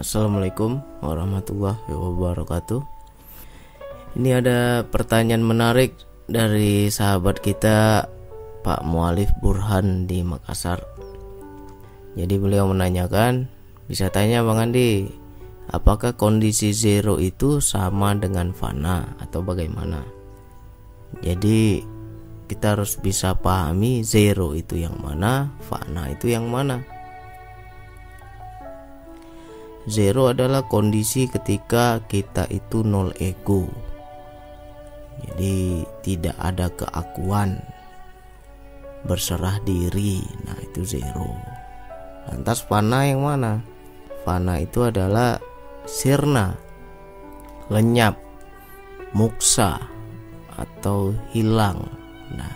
Assalamualaikum warahmatullahi wabarakatuh. Ini ada pertanyaan menarik dari sahabat kita Pak Mualif Burhan di Makassar. Jadi beliau menanyakan, bisa tanya Bang Andi, apakah kondisi zero itu sama dengan fana atau bagaimana? Jadi kita harus bisa pahami zero itu yang mana, fana itu yang mana. Zero adalah kondisi ketika kita itu nol ego. Jadi tidak ada keakuan, berserah diri. Nah itu zero. Lantas fana yang mana? Fana itu adalah sirna, lenyap, muksa, atau hilang. Nah,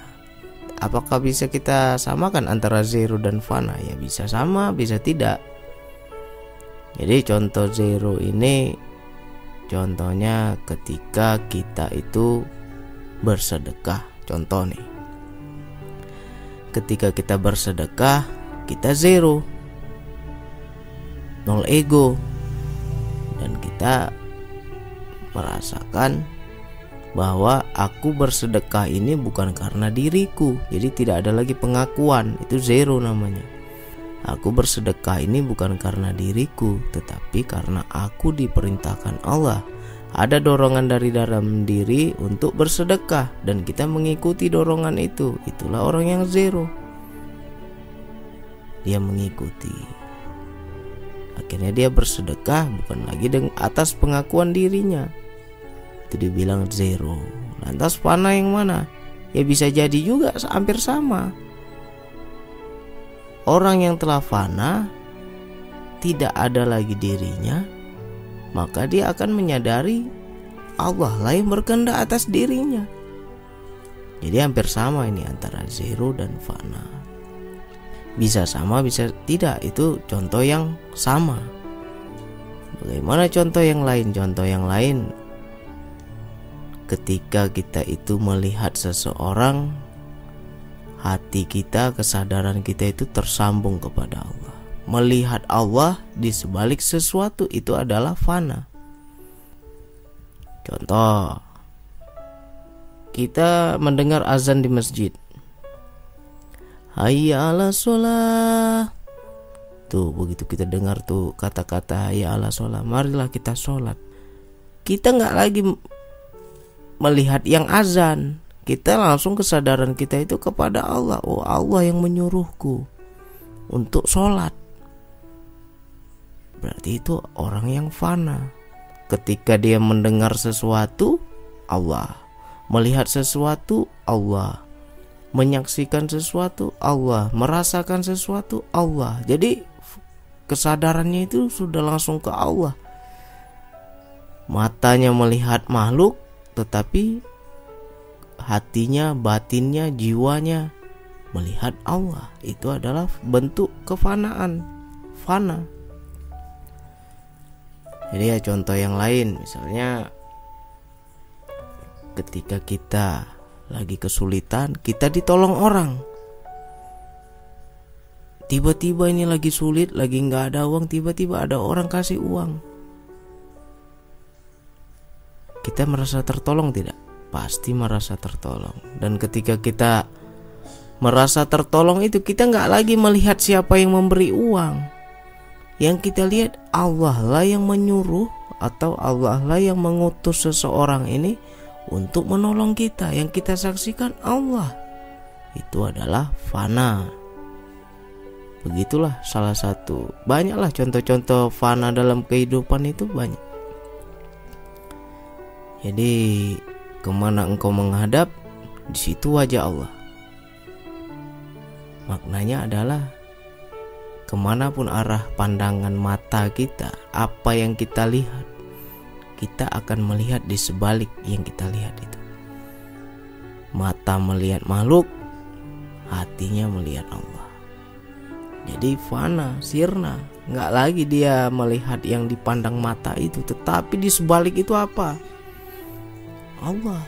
apakah bisa kita samakan antara zero dan fana? Ya bisa sama, bisa tidak. Jadi contoh zero ini contohnya ketika kita itu bersedekah. Contoh nih, ketika kita bersedekah, kita zero, nol ego, dan kita merasakan bahwa aku bersedekah ini bukan karena diriku. Jadi tidak ada lagi pengakuan, itu zero namanya. Aku bersedekah ini bukan karena diriku, tetapi karena aku diperintahkan Allah. Ada dorongan dari dalam diri untuk bersedekah dan kita mengikuti dorongan itu. Itulah orang yang zero. Dia mengikuti. Akhirnya dia bersedekah bukan lagi atas pengakuan dirinya. Itu dibilang zero. Lantas fana yang mana? Ya bisa jadi juga hampir sama. Orang yang telah fana, tidak ada lagi dirinya, maka dia akan menyadari Allah lah yang berkehendak atas dirinya. Jadi hampir sama ini antara zero dan fana. Bisa sama, bisa tidak. Itu contoh yang sama. Bagaimana contoh yang lain? Contoh yang lain, ketika kita itu melihat seseorang, hati kita, kesadaran kita itu tersambung kepada Allah. Melihat Allah di sebalik sesuatu itu adalah fana. Contoh, kita mendengar azan di masjid. Hayya 'alas sholah. Tuh begitu kita dengar tuh kata-kata hayya 'alas sholah, marilah kita sholat. Kita nggak lagi melihat yang azan, kita langsung kesadaran kita itu kepada Allah. Oh, Allah yang menyuruhku untuk sholat. Berarti itu orang yang fana. Ketika dia mendengar sesuatu, Allah. Melihat sesuatu, Allah. Menyaksikan sesuatu, Allah. Merasakan sesuatu, Allah. Jadi kesadarannya itu sudah langsung ke Allah. Matanya melihat makhluk, tetapi hatinya, batinnya, jiwanya melihat Allah. Itu adalah bentuk kefanaan, fana. Jadi ya contoh yang lain, misalnya ketika kita lagi kesulitan, kita ditolong orang. Tiba-tiba ini lagi sulit, lagi nggak ada uang, tiba-tiba ada orang kasih uang. Kita merasa tertolong tidak? Pasti merasa tertolong. Dan ketika kita merasa tertolong itu, kita nggak lagi melihat siapa yang memberi uang. Yang kita lihat Allah lah yang menyuruh atau Allah lah yang mengutus seseorang ini untuk menolong kita. Yang kita saksikan Allah. Itu adalah fana. Begitulah salah satu. Banyaklah contoh-contoh fana dalam kehidupan itu banyak. Jadi kemana engkau menghadap, di situ wajah Allah. Maknanya adalah kemanapun arah pandangan mata kita, apa yang kita lihat, kita akan melihat di sebalik yang kita lihat itu. Mata melihat makhluk, hatinya melihat Allah. Jadi fana, sirna. Nggak lagi dia melihat yang dipandang mata itu, tetapi di sebalik itu apa? Allah.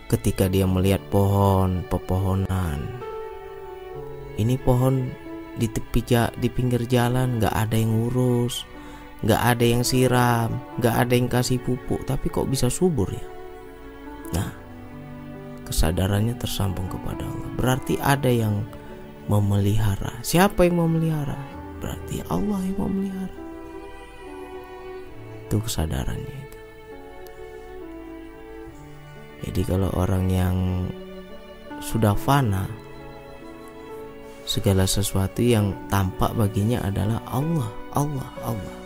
Ketika dia melihat pohon, pepohonan, ini pohon di pinggir jalan, nggak ada yang ngurus, nggak ada yang siram, nggak ada yang kasih pupuk, tapi kok bisa subur ya? Nah, kesadarannya tersambung kepada Allah. Berarti ada yang memelihara. Siapa yang memelihara? Berarti Allah yang memelihara. Itu kesadarannya itu. Jadi kalau orang yang sudah fana, segala sesuatu yang tampak baginya adalah Allah, Allah, Allah.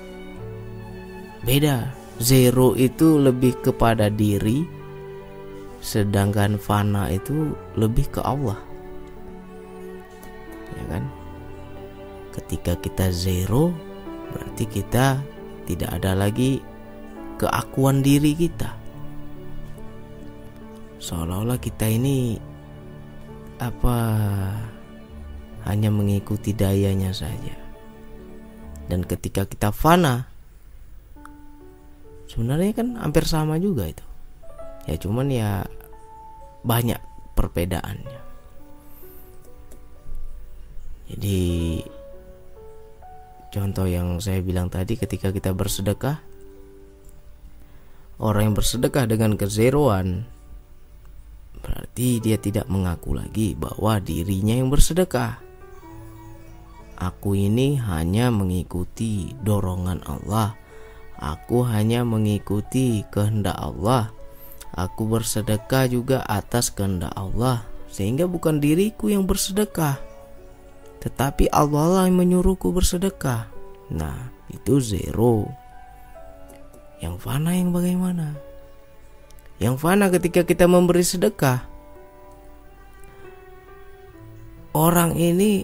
Beda. Zero itu lebih kepada diri, sedangkan fana itu lebih ke Allah. Ya kan? Ketika kita zero, berarti kita tidak ada lagi keakuan diri kita. Seolah-olah kita ini hanya mengikuti dayanya saja. Dan ketika kita fana, sebenarnya kan hampir sama juga itu. Ya cuman ya banyak perbedaannya. Jadi contoh yang saya bilang tadi, ketika kita bersedekah, orang yang bersedekah dengan kezeroan, berarti dia tidak mengaku lagi bahwa dirinya yang bersedekah. Aku ini hanya mengikuti dorongan Allah. Aku hanya mengikuti kehendak Allah. Aku bersedekah juga atas kehendak Allah. Sehingga bukan diriku yang bersedekah, tetapi Allah lah yang menyuruhku bersedekah. Nah, itu zero. Yang fana yang bagaimana? Yang fana ketika kita memberi sedekah, orang ini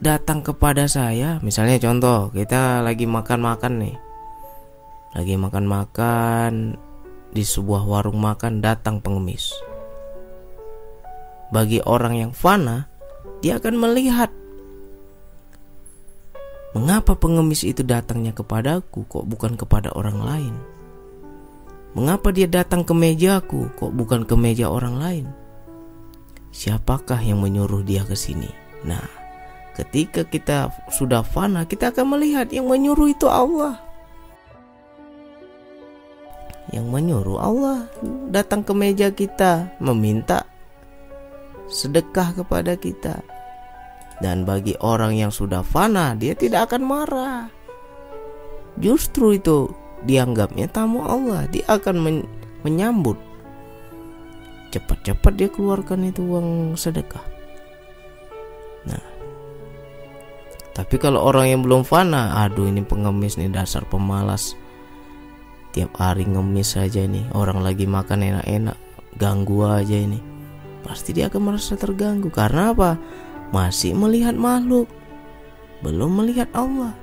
datang kepada saya. Misalnya contoh, kita lagi makan-makan nih, lagi makan-makan di sebuah warung makan, datang pengemis. Bagi orang yang fana, dia akan melihat, mengapa pengemis itu datangnya kepadaku, kok bukan kepada orang lain? Mengapa dia datang ke mejaku, kok bukan ke meja orang lain? Siapakah yang menyuruh dia ke sini? Nah, ketika kita sudah fana, kita akan melihat yang menyuruh itu Allah. Yang menyuruh Allah datang ke meja kita, meminta sedekah kepada kita. Dan bagi orang yang sudah fana, dia tidak akan marah. Justru itu dianggapnya tamu Allah. Dia akan menyambut. Cepat-cepat dia keluarkan itu uang sedekah. Nah, tapi kalau orang yang belum fana, aduh ini pengemis nih, dasar pemalas, tiap hari ngemis saja nih, orang lagi makan enak-enak ganggu aja ini, pasti dia akan merasa terganggu. Karena apa? Masih melihat makhluk, belum melihat Allah.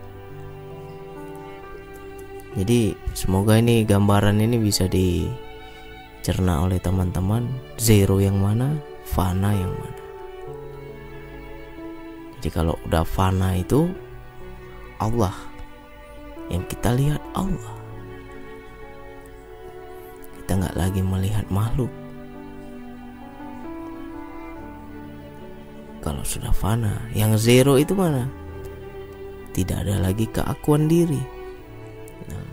Jadi semoga ini gambaran ini bisa dicerna oleh teman-teman. Zero yang mana, fana yang mana. Jadi kalau udah fana itu Allah, yang kita lihat Allah. Kita nggak lagi melihat makhluk. Kalau sudah fana, yang zero itu mana? Tidak ada lagi keakuan diri. Nah,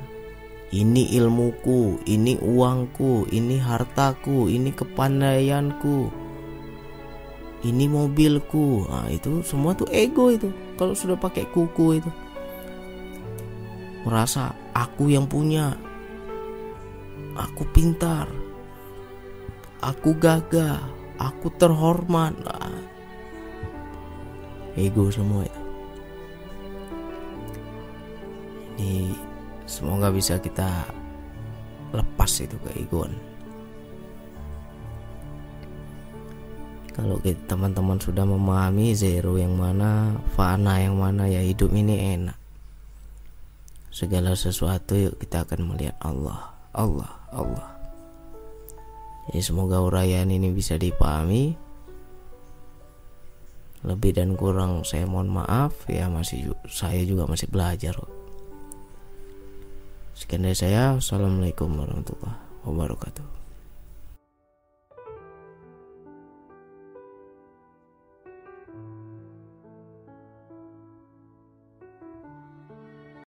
ini ilmuku, ini uangku, ini hartaku, ini kepandaianku, ini mobilku. Nah, itu semua tuh ego itu. Kalau sudah pakai kuku itu, merasa aku yang punya, aku pintar, aku gagah, aku terhormat. Nah, ego semua itu. Jadi semoga bisa kita lepas itu keegoan. Kalau teman-teman sudah memahami zero yang mana, fana yang mana, ya hidup ini enak. Segala sesuatu yuk kita akan melihat Allah, Allah, Allah. Jadi semoga uraian ini bisa dipahami. Lebih dan kurang saya mohon maaf ya, saya juga masih belajar. Sekian dari saya. Assalamualaikum warahmatullahi wabarakatuh.